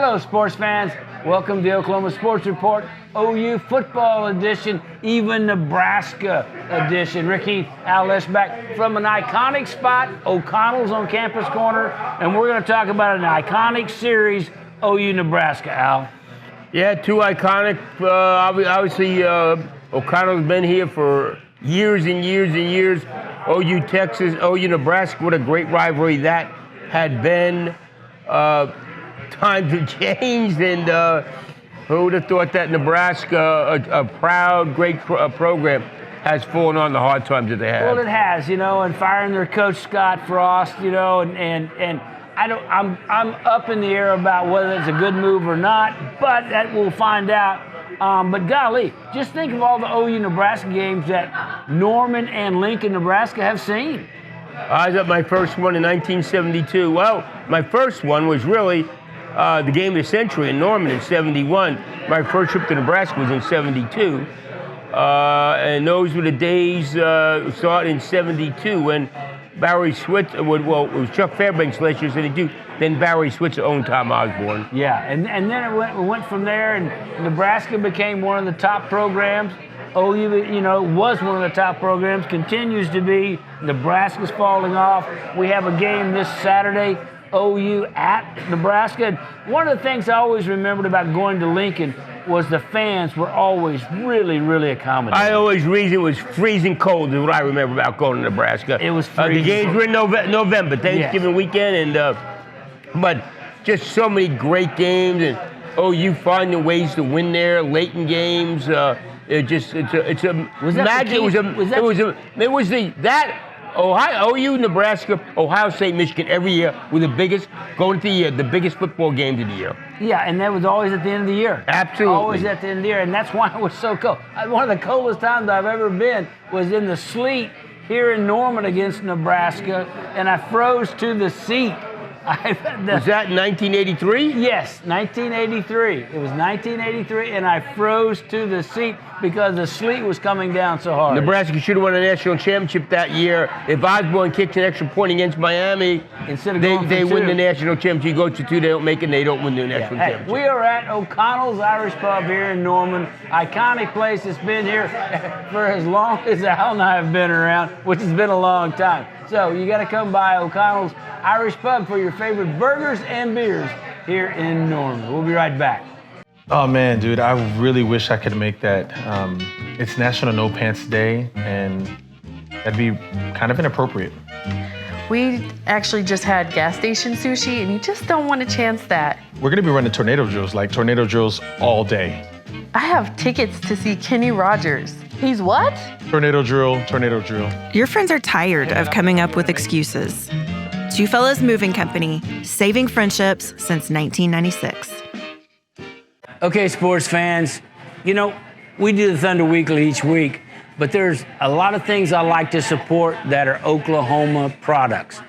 Hello, sports fans. Welcome to the Oklahoma Sports Report, OU football edition, even Nebraska edition. Heath, Al Eschbach from an iconic spot, O'Connell's on Campus Corner, and we're going to talk about an iconic series, OU Nebraska, Al. Yeah, two iconic. Obviously, O'Connell's been here for years and years and years. OU Texas, OU Nebraska, what a great rivalry that had been. Times have changed, and who would have thought that Nebraska, a proud, great program, has fallen on the hard times that they have. Well, it has, and firing their coach Scott Frost, and I'm up in the air about whether it's a good move or not, but that we'll find out. But golly, just think of all the OU Nebraska games that Norman and Lincoln, Nebraska have seen. I was at my first one in 1972. Well, my first one was really the game of the century in Norman in 71. My first trip to Nebraska was in 72. And those were the days starting in 72 when Barry Switzer, well, it was Chuck Fairbanks last year, 72. Then Barry Switzer owned Tom Osborne. Yeah, and then it went from there, and Nebraska became one of the top programs. OU, was one of the top programs, continues to be. Nebraska's falling off. We have a game this Saturday, OU at Nebraska. And one of the things I always remembered about going to Lincoln was the fans were always really, really accommodating. I always read it was freezing cold is what I remember about going to Nebraska. It was freezing. The games were in November, Thanksgiving weekend, and but just so many great games, and OU finding ways to win there late in games. OU, Nebraska, Ohio State, Michigan every year were the biggest football games of the year. Yeah, and that was always at the end of the year. Absolutely. Always at the end of the year, and that's why it was so cold. One of the coldest times I've ever been was in the sleet here in Norman against Nebraska, and I froze to the seat. Was that in 1983? Yes, 1983. It was 1983, and I froze to the seat because the sleet was coming down so hard. Nebraska should have won a national championship that year. If Osborne kicks an extra point against Miami, instead of they win the national championship. You go to two, they don't make it, and they don't win the national championship. We are at O'Connell's Irish Pub here in Norman. Iconic place that's been here for as long as Al and I have been around, which has been a long time. So you got to come by O'Connell's Irish Pub for your favorite burgers and beers here in Norman. We'll be right back. Oh man, dude, I really wish I could make that. It's National No Pants Day, and that'd be kind of inappropriate. We actually just had gas station sushi, and you just don't want to chance that. We're gonna be running tornado drills all day. I have tickets to see Kenny Rogers. He's what? Tornado drill. Your friends are tired of coming up with excuses. Two Fellas Moving Company, saving friendships since 1996. Okay, sports fans, we do the Thunder Weekly each week, but there's a lot of things I like to support that are Oklahoma products.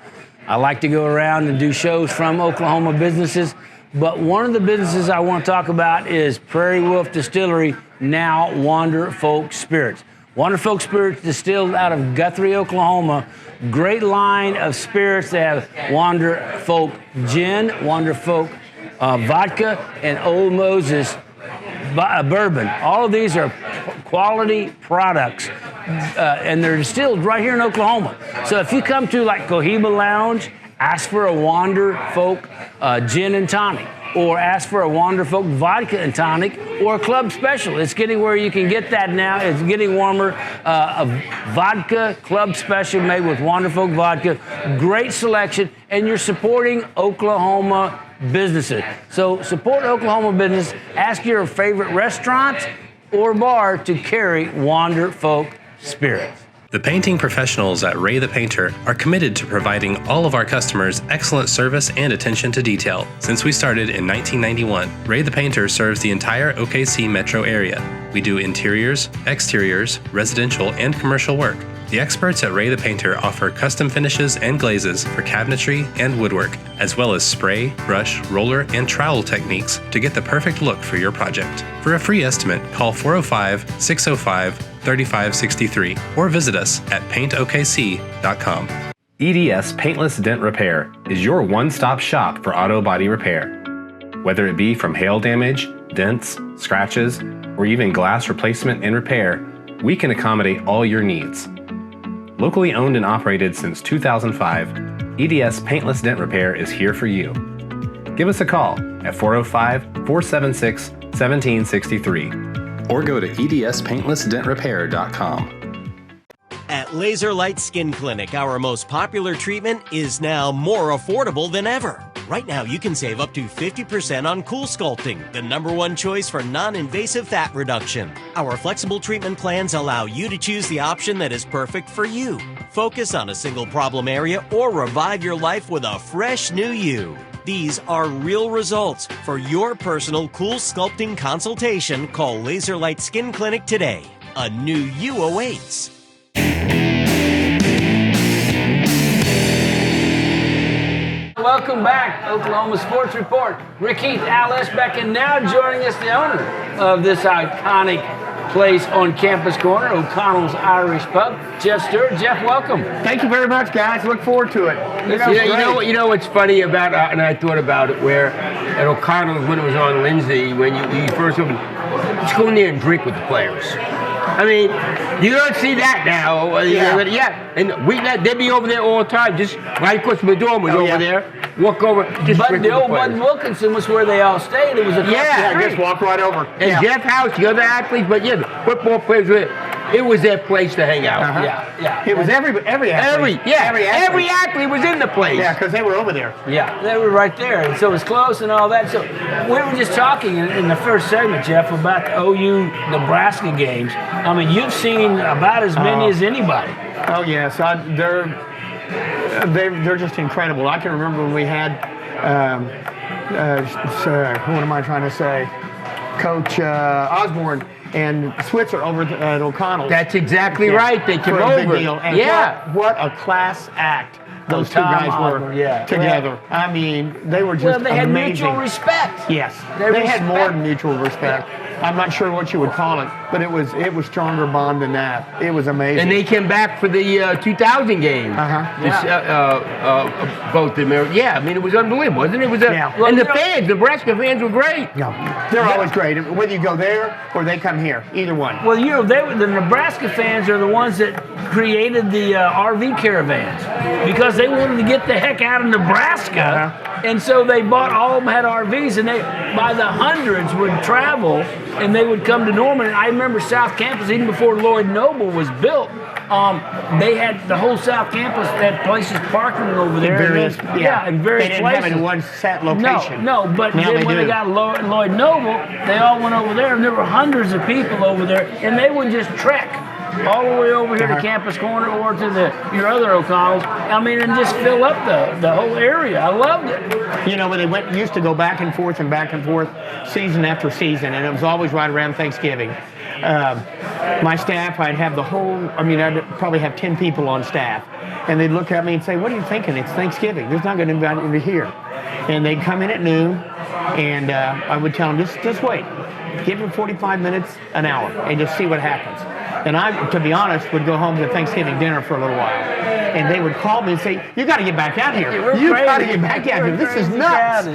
I like to go around and do shows from Oklahoma businesses, but one of the businesses I want to talk about is Prairie Wolf Distillery, now Wander Folk Spirits. Wander Folk Spirits distilled out of Guthrie, Oklahoma. Great line of spirits. They have Wander Folk Gin, Wander Folk vodka, and Old Moses bourbon. All of these are quality products, and they're distilled right here in Oklahoma. So if you come to like Cohiba Lounge, ask for a Wander Folk gin and tonic, or ask for a Wander Folk vodka and tonic, or a club special. It's getting where you can get that now. It's getting warmer. A vodka club special made with Wander Folk vodka. Great selection, and you're supporting Oklahoma businesses. So support Oklahoma business. Ask your favorite restaurant or bar to carry Wander Folk Spirits. The painting professionals at Ray the Painter are committed to providing all of our customers excellent service and attention to detail. Since we started in 1991, Ray the Painter serves the entire OKC metro area. We do interiors, exteriors, residential, and commercial work. The experts at Ray the Painter offer custom finishes and glazes for cabinetry and woodwork, as well as spray, brush, roller, and trowel techniques to get the perfect look for your project. For a free estimate, call 405-605-3563 or visit us at paintokc.com. EDS Paintless Dent Repair is your one-stop shop for auto body repair. Whether it be from hail damage, dents, scratches, or even glass replacement and repair, we can accommodate all your needs. Locally owned and operated since 2005, EDS Paintless Dent Repair is here for you. Give us a call at 405-476-1763 or go to edspaintlessdentrepair.com. At Laser Light Skin Clinic, our most popular treatment is now more affordable than ever. Right now, you can save up to 50% on Cool Sculpting, the #1 choice for non-invasive fat reduction. Our flexible treatment plans allow you to choose the option that is perfect for you. Focus on a single problem area or revive your life with a fresh new you. These are real results. For your personal Cool Sculpting consultation, call Laser Light Skin Clinic today. A new you awaits. Welcome back, Oklahoma Sports Report. Heath, Al Eschbach, and now joining us, the owner of this iconic place on Campus Corner, O'Connell's Irish Pub, Jeff Stewart. Jeff, welcome. Thank you very much, guys. Look forward to it. You know what's funny about, and I thought about it, where at O'Connell's when it was on Lindsay, when you first opened, just go in there and drink with the players. I mean, you don't see that now. And they'd be over there all the time. Just right across my dorm was over there. Walk over. Just but the old Bud Wilkinson was where they all stayed. It was a just walk right over. And Jeff House, the other athletes, but the football players were there. It was their place to hang out. It was every athlete. Every athlete was in the place. Yeah, because they were over there. Yeah, they were right there, and so it was close and all that. So we were just talking in the first segment, Jeff, about the OU Nebraska games. I mean, you've seen about as many as anybody. Oh yes, they're just incredible. I can remember when we had who am I trying to say? Coach Osborne and Switzer over at O'Connell. That's exactly right. They came over. Big deal. And what a class act those two guys were together. I mean, they were just they had amazing. mutual respect. Yes, they had more than mutual respect. I'm not sure what you would call it, but it was stronger bond than that. It was amazing. And they came back for the 2000 game. Both of them. Yeah, I mean, it was unbelievable, wasn't it? And the fans, Nebraska fans were great. Yeah, they're always great. Whether you go there or they come here, either one. Well, the Nebraska fans are the ones that created the RV caravans because they wanted to get the heck out of Nebraska. And so they all of them had RVs, and they, by the hundreds, would travel, and they would come to Norman. And I remember South Campus, even before Lloyd Noble was built, they had the whole South Campus, had places parking over there. In various places. They didn't have it in one set location. No, but then when they got Lloyd Noble, they all went over there, and there were hundreds of people over there, and they would just trek all the way over here to Campus Corner or to your other O'Connells. I mean, and just fill up the whole area. I loved it. You know, when they used to go back and forth, season after season, and it was always right around Thanksgiving. My staff, I'd probably have 10 people on staff, and they'd look at me and say, "What are you thinking? It's Thanksgiving. There's not going to be anybody here." And they'd come in at noon, and I would tell them, just wait. Give them 45 minutes, an hour, and just see what happens. And I, to be honest, would go home to Thanksgiving dinner for a little while. And they would call me and say, "You got to get back out here. You got to get back out here. This is nuts."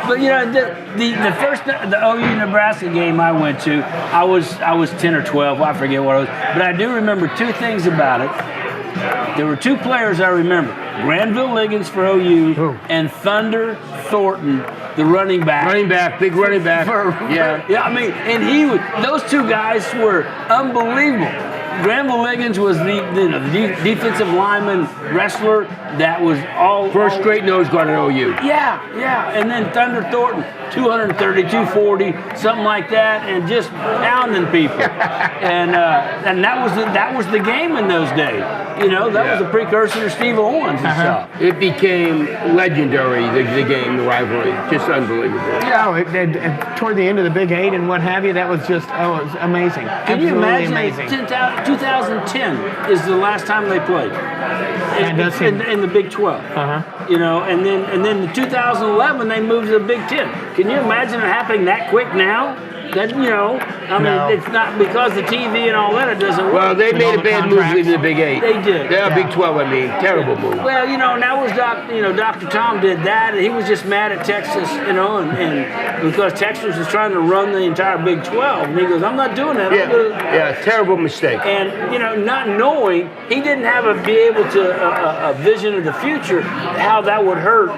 But the OU Nebraska game I went to, I was 10 or 12. I forget what it was. But I do remember two things about it. There were two players I remember: Granville Liggins for OU and Thunder Thornton, the running back. Big running back. I mean, and those two guys were unbelievable. Granville Liggins was the defensive lineman wrestler that was first straight nose guard at OU. And then Thunder Thornton, 230, 240, something like that, and just pounding people. and that was the game in those days. You know, that was a precursor to Steve Owens and stuff. It became legendary, the game, the rivalry. Just unbelievable. Toward the end of the Big Eight and what have you, that was just, it was amazing. Can you imagine? Amazing. 2010 is the last time they played in the Big 12. You know, and then in 2011 they moved to the Big 10. Can you imagine it happening that quick now? That, I mean, No. it's not because the TV and all that, it doesn't work. Well, they With made all a the bad move contracts. leaving the Big 8. They did. Big 12, I mean. Terrible move. Well, and that was Dr. Tom did that, and he was just mad at Texas, and because Texas was trying to run the entire Big 12, and he goes, I'm not doing that. I'm gonna-" Yeah, terrible mistake. And not knowing, he didn't be able to a vision of the future how that would hurt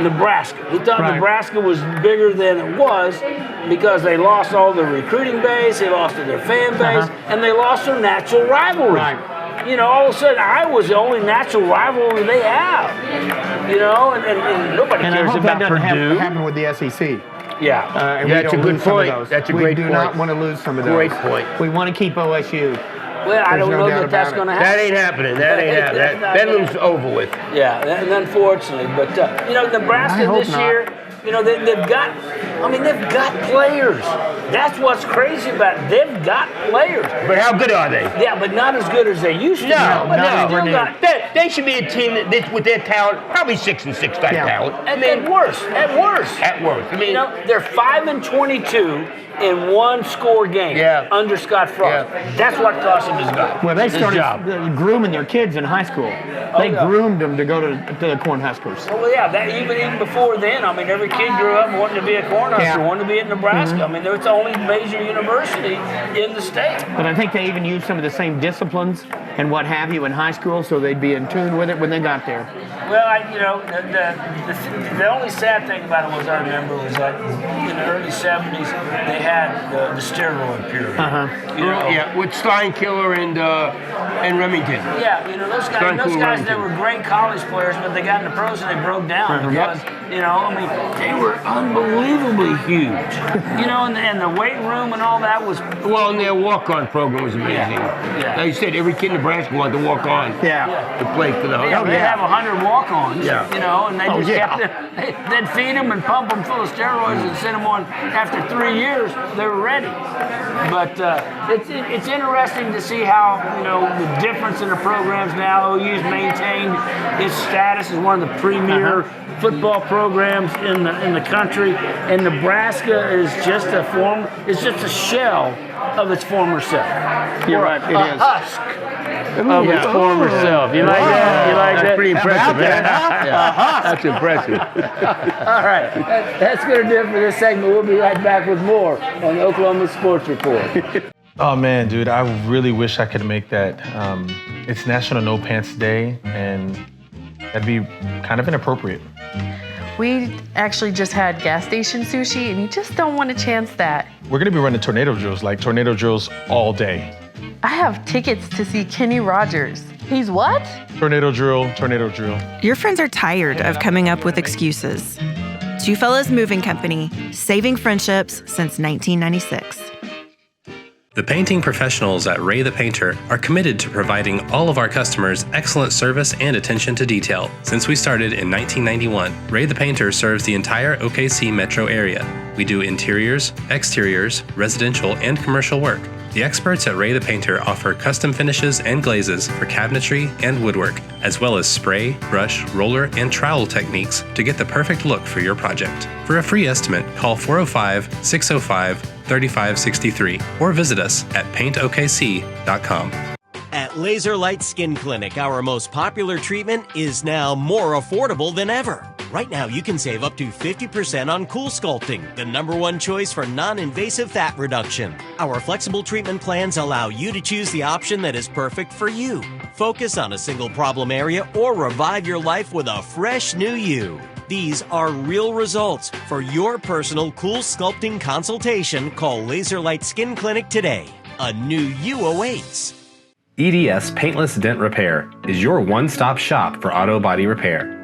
Nebraska. He thought Right. Nebraska was bigger than it was because they lost all their recruiting base, they lost their fan base, and they lost their natural rivalry. Right. All of a sudden, Iowa's the only natural rivalry they have. And nobody And I cares hope about that doesn't Purdue. happen with the SEC. Yeah. And we That's don't a good lose some of point. those. That's a we great do point. not want to lose some of those. Great point. We want to keep OSU. Well, I There's don't no know doubt that that's about it. going to happen. That ain't happening. That ain't happening. That's not That gonna move's over with. Yeah, and unfortunately, but Nebraska I hope this not. year, they've got players. That's what's crazy about it. They've got players. But how good are they? Yeah, but not as good as they used to. No, but no. they still got. They should be a team that with their talent, probably 6-6 type Yeah. talent. At worst. At worst. I mean, They're 5-22 in one score game under Scott Frost. Yeah. That's what cost him his job. Well, they His started job. grooming their kids in high school. They yeah. groomed them to go to the Cornhuskers. Well, yeah, that even before then, every kid grew up wanting to be a Cornhusker, Yeah. wanting to be at Nebraska. Mm-hmm. It's the only major university in the state. But I think they even used some of the same disciplines and what have you in high school, so they'd be in tune with it when they got there. Well, the only sad thing about it was I remember was that in the early 70s they had the steroid period. with Steinkiller and Remington. Yeah, those guys. Steinkiller, Those guys, they Remington. were great college players, but they got into pros and they broke down because they were unbelievably huge. And the weight room and all that was. Well, and their walk-on program was amazing. Yeah. Like you said, every kid in Nebraska wanted to walk on Yeah. to play for the They have 100 walk-ons, Yeah. and they just kept it. They'd feed them and pump them full of steroids and send them on. After 3 years, they were ready. But it's interesting to see how the difference in the programs now. OU's maintained its status as one of the premier football programs in the country, and Nebraska is just a shell of its former self. You're right, it a is. husk of its former self. You like that? You like That's that? pretty impressive, man. That's impressive. All right, that's going to do it for this segment. We'll be right back with more on the Oklahoma Sports Report. Oh man, dude, I really wish I could make that. It's National No Pants Day, and that'd be kind of inappropriate. We actually just had gas station sushi, and you just don't want to chance that. We're gonna be running tornado drills all day. I have tickets to see Kenny Rogers. He's what? Tornado drill. Your friends are tired of coming up with excuses. Two Fellas Moving Company, saving friendships since 1996. The painting professionals at Ray the Painter are committed to providing all of our customers excellent service and attention to detail. Since we started in 1991, Ray the Painter serves the entire OKC metro area. We do interiors, exteriors, residential, and commercial work. The experts at Ray the Painter offer custom finishes and glazes for cabinetry and woodwork, as well as spray, brush, roller, and trowel techniques to get the perfect look for your project. For a free estimate, call 405-605-3563 or visit us at paintokc.com. At Laser Light Skin Clinic, our most popular treatment is now more affordable than ever. Right now, you can save up to 50% on Cool Sculpting, the #1 choice for non-invasive fat reduction. Our flexible treatment plans allow you to choose the option that is perfect for you. Focus on a single problem area or revive your life with a fresh new you. These are real results. For your personal Cool Sculpting consultation, call Laser Light Skin Clinic today. A new you awaits. EDS Paintless Dent Repair is your one-stop shop for auto body repair.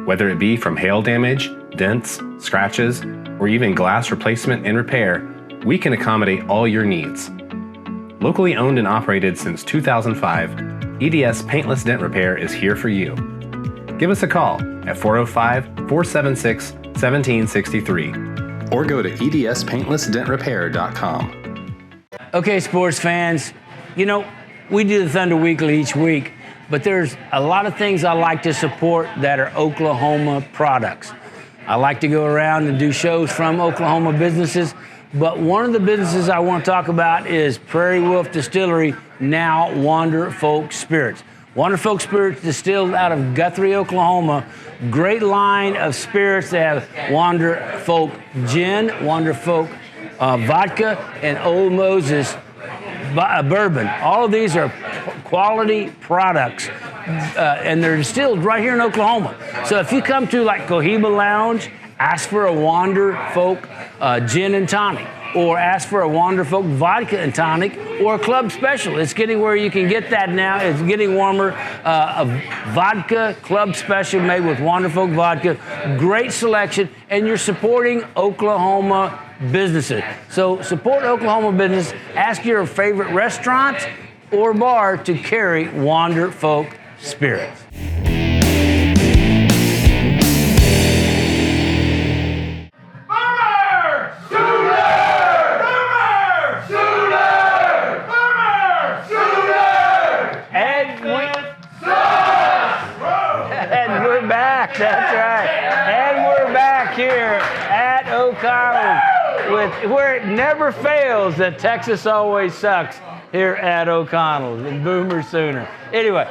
Whether it be from hail damage, dents, scratches, or even glass replacement and repair, we can accommodate all your needs. Locally owned and operated since 2005, EDS Paintless Dent Repair is here for you. Give us a call at 405-476-1763 or go to edspaintlessdentrepair.com. Okay, sports fans, we do the Thunder Weekly each week, but there's a lot of things I like to support that are Oklahoma products. I like to go around and do shows from Oklahoma businesses, But one of the businesses I want to talk about is Prairie Wolf Distillery, now Wander Folk Spirits. Wander Folk Spirits distilled out of Guthrie, Oklahoma. Great line of spirits. They have Wander Folk Gin, Wander Folk Vodka, and Old Moses Bourbon. All of these are quality products, and they're distilled right here in Oklahoma. So if you come to like Cohiba Lounge, ask for a Wander Folk Gin and Tonic, or ask for a Wander Folk Vodka and Tonic, or a club special. It's getting where you can get that now. It's getting warmer. A vodka club special made with Wander Folk Vodka. Great selection, and you're supporting Oklahoma businesses. So support Oklahoma business. Ask your favorite restaurant or bar to carry Wander Folk Spirits. That's right. And we're back here at Oconnell where it never fails that Texas always sucks here at O'Connell's and Boomer Sooner. Anyway,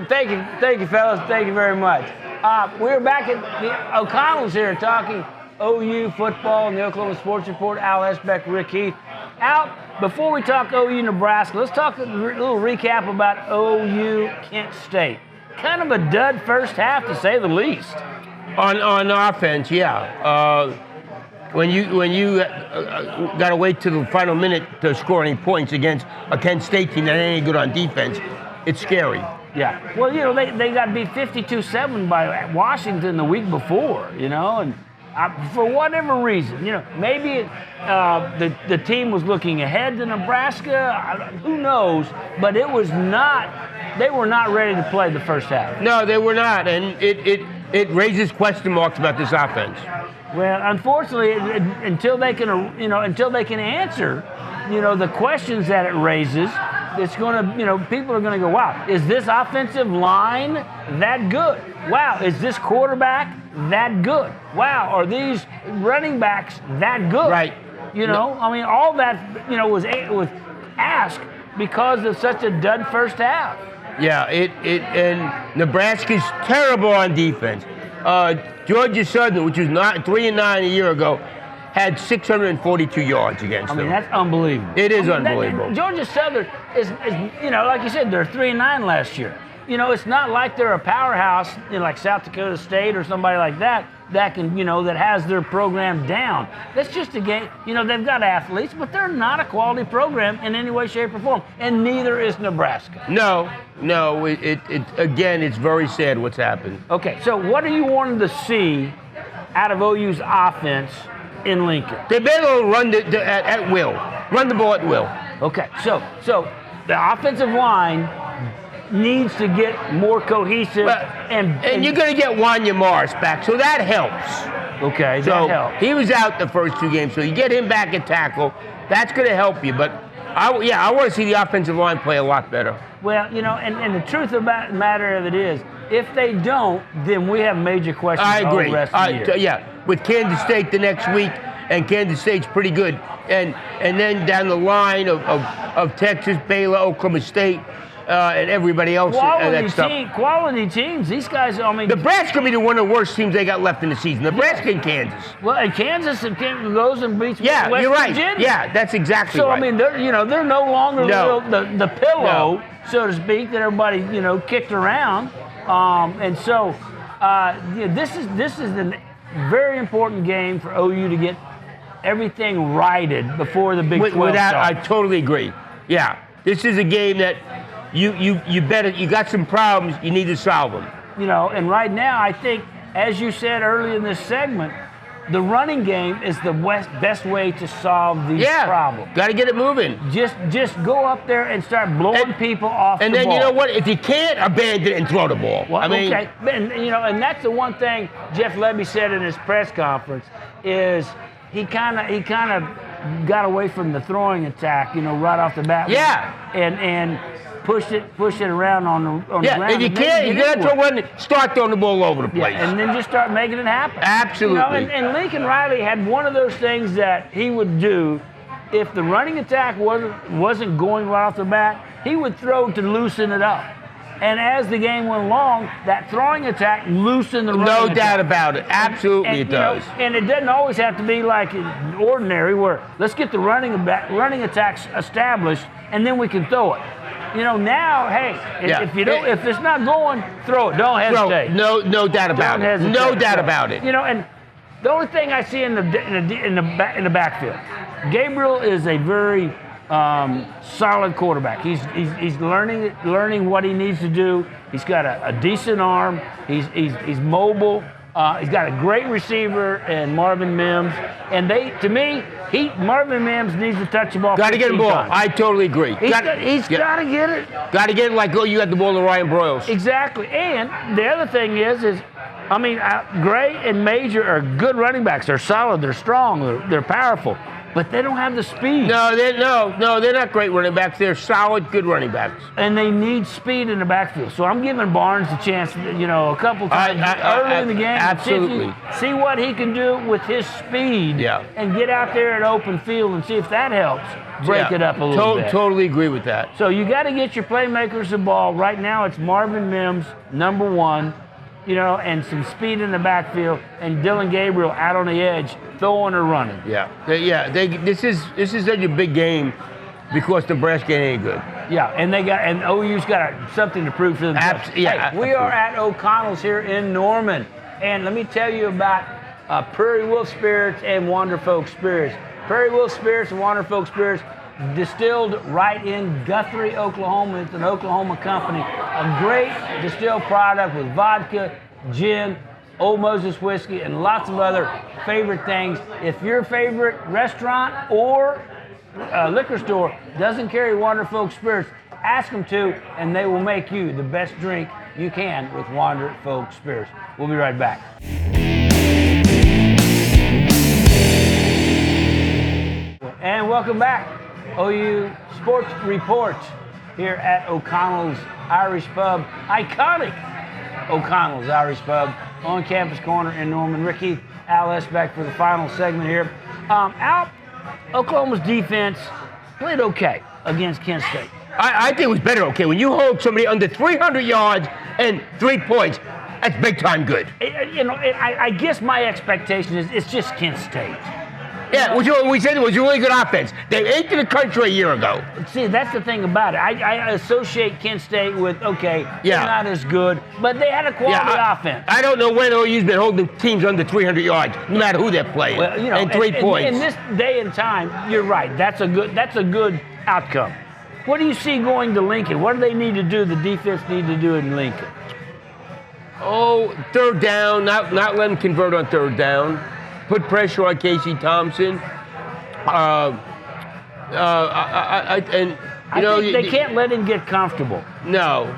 thank you, fellas. Thank you very much. We're back at the O'Connell's here talking OU football and the Oklahoma Sports Report. Al Eschbach, Rick Heath. Al, before we talk OU Nebraska, let's talk a little recap about OU Kent State. Kind of a dud first half, to say the least. On offense, yeah. When you got to wait to the final minute to score any points against a Kent State team that ain't any good on defense, it's scary. Yeah. Well, they got beat 52-7 by Washington the week before, and for whatever reason, maybe the team was looking ahead to Nebraska. Who knows? But it was not. They were not ready to play the first half. No, they were not, and it raises question marks about this offense. Well, unfortunately, until they can answer, the questions that it raises, it's going to, people are going to go, wow, is this offensive line that good? Wow, is this quarterback that good? Wow, are these running backs that good? Right. All that, was asked because of such a dud first half. Yeah, and Nebraska's terrible on defense. Georgia Southern, which was 3-9 a year ago, had 642 yards against them. That's unbelievable. It is unbelievable. Georgia Southern is, like you said, they're 3-9 last year. It's not like they're a powerhouse, like South Dakota State or somebody like that can, that has their program down. That's just a game. They've got athletes, but they're not a quality program in any way, shape, or form. And neither is Nebraska. No. Again, it's very sad what's happened. Okay, so what are you wanting to see out of OU's offense in Lincoln? They better run at will. Run the ball at will. Okay, so the offensive line needs to get more cohesive. And you're going to get Wanya Morris back, so that helps. Okay, that helps. He was out the first 2 games, so you get him back at tackle. That's going to help you. But, I want to see the offensive line play a lot better. Well, and the truth about the matter of it is, if they don't, then we have major questions all the rest of the year. Yeah, with Kansas State the next week, and Kansas State's pretty good. And then down the line of Texas, Baylor, Oklahoma State, and everybody else. Quality teams. These guys, Nebraska will be one of the worst teams they got left in the season. Nebraska and Kansas. Well, and Kansas goes and beats West you're right. Virginia. Yeah, that's exactly right. So, they're no longer the pillow, so to speak, that everybody, kicked around. This is a very important game for OU to get everything righted before the Big 12 starts. I totally agree. Yeah, this is a game that you better, you got some problems, you need to solve them. And right now, I think, as you said early in this segment, the running game is the best way to solve these problems. Got to get it moving. Just go up there and start blowing people off the ball. And then, you know what? If you can't, abandon it and throw the ball. Well, okay. And that's the one thing Jeff Lebby said in his press conference is he kind of got away from the throwing attack, right off the bat. Yeah. And push it around on the ground. And you can't. You got to throw one. Start throwing the ball all over the place. Yeah, and then just start making it happen. Absolutely. You know, and Lincoln Riley had one of those things that he would do if the running attack wasn't going right off the bat. He would throw to loosen it up. And as the game went along, that throwing attack loosened the running attack. No doubt about it. Absolutely, it does. And it doesn't always have to be like ordinary, where let's get the running attacks established, and then we can throw it. You know, now, hey, if it's not going, throw it. Don't hesitate. No doubt about it. No doubt about it. You know, and the only thing I see in the backfield, Gabriel is a very solid quarterback. He's learning what he needs to do. He's got a decent arm. He's mobile. He's got a great receiver in Marvin Mims. And Marvin Mims needs to touch the ball. Got to get the ball. Times. I totally agree. He's got to get it. Got to get it like you got the ball to Ryan Broyles. Exactly. And the other thing is Gray and Major are good running backs. They're solid. They're strong. They're powerful. But they don't have the speed. No, they're not great running backs. They're solid, good running backs. And they need speed in the backfield. So I'm giving Barnes a chance, a couple times early in the game. Absolutely. See what he can do with his speed. Yeah. And get out there at open field and see if that helps break it up a little bit. Totally agree with that. So you got to get your playmakers the ball. Right now it's Marvin Mims, number one. And some speed in the backfield, and Dylan Gabriel out on the edge, throwing or running. This is such a big game because Nebraska ain't good. Yeah, and OU's got something to prove for themselves. We are at O'Connell's here in Norman, and let me tell you about Prairie Wolf Spirits and Wander Folk Spirits. Prairie Wolf Spirits and Wander Folk Spirits, distilled right in Guthrie, Oklahoma. It's an Oklahoma company. A great distilled product with vodka, gin, Old Moses whiskey, and lots of other favorite things. If your favorite restaurant or liquor store doesn't carry Wander Folk Spirits, ask them to, and they will make you the best drink you can with Wander Folk Spirits. We'll be right back. And welcome back. OU Sports Report here at O'Connell's Irish Pub. Iconic O'Connell's Irish Pub on Campus Corner in Norman. Heath, Al Eschbach for the final segment here. Al, Oklahoma's defense played okay against Kent State. I think it was better okay. When you hold somebody under 300 yards and 3 points, that's big time good. I guess my expectation is it's just Kent State. Yeah, we said it was a really good offense. They ate to the country a year ago. See, that's the thing about it. I associate Kent State with, they're not as good, but they had a quality offense. I don't know when OU's been holding teams under 300 yards, no matter who they're playing, and 3 points. In this day and time, you're right. That's a good outcome. What do you see going to Lincoln? What do they need to do, the defense need to do in Lincoln? Third down, not let them convert on third down. Put pressure on Casey Thompson. They can't let him get comfortable. No,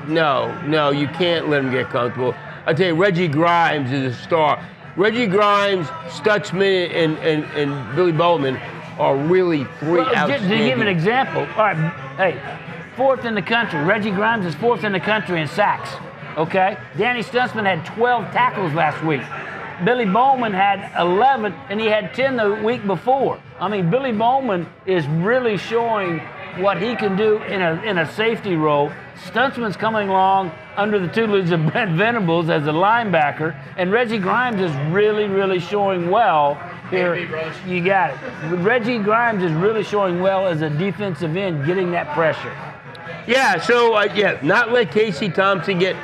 you can't let him get comfortable. I tell you, Reggie Grimes is a star. Reggie Grimes, Stutzman, and Billy Bowman are really three outstanding. To give an example, all right, hey, fourth in the country. Reggie Grimes is fourth in the country in sacks. Okay, Danny Stutzman had 12 tackles last week. Billy Bowman had 11, and he had 10 the week before. I mean, Billy Bowman is really showing what he can do in a safety role. Stutzman's coming along under the tutelage of Brent Venables as a linebacker, and Reggie Grimes is really, really showing well here. You got it. Reggie Grimes is really showing well as a defensive end, getting that pressure. Yeah, not let Casey Thompson get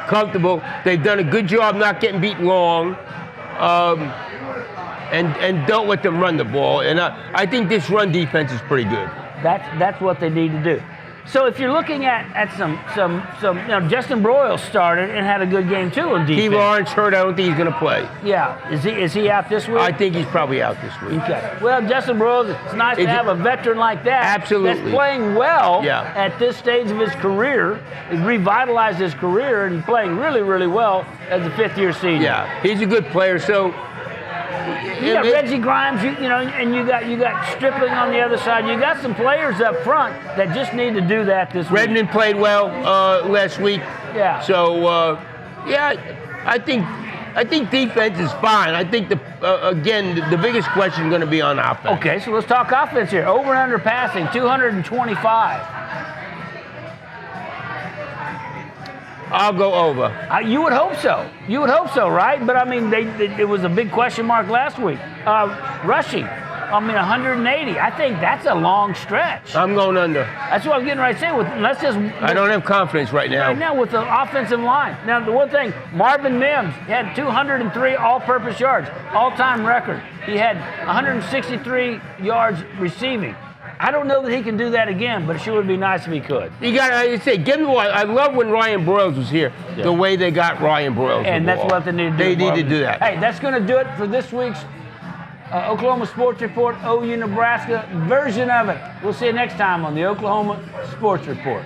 comfortable. They've done a good job not getting beat long, and don't let them run the ball. And I think this run defense is pretty good. That's what they need to do. So if you're looking at some Justin Broyles started and had a good game too on defense. T. Lawrence hurt. I don't think he's going to play. Yeah, is he out this week? I think he's probably out this week. Okay. Well, Justin Broyles, it's nice to have a veteran like that. Absolutely. That's playing well at this stage of his career. He's revitalized his career and playing really, really well as a fifth-year senior. Yeah, he's a good player. So, You got Reggie Grimes, you know, and you got Stripling on the other side. You got some players up front that just need to do that this week. Redmond played well last week. Yeah. So I think defense is fine. I think again the biggest question is going to be on offense. Okay, so let's talk offense here. Over and under passing, 225. I'll go over. You would hope so. You would hope so, right? But I mean, it was a big question mark last week. Rushing, 180. I think that's a long stretch. I'm going under. That's what I'm getting ready to say. I don't have confidence right now. Right now with the offensive line. Now, the one thing, Marvin Mims had 203 all-purpose yards, all-time record. He had 163 yards receiving. I don't know that he can do that again, but it sure would be nice if he could. You got to say, give me one. I love when Ryan Broyles was here, the way they got Ryan Broyles. And that's what they need to do. They need to do that. Hey, that's going to do it for this week's Oklahoma Sports Report, OU Nebraska version of it. We'll see you next time on the Oklahoma Sports Report.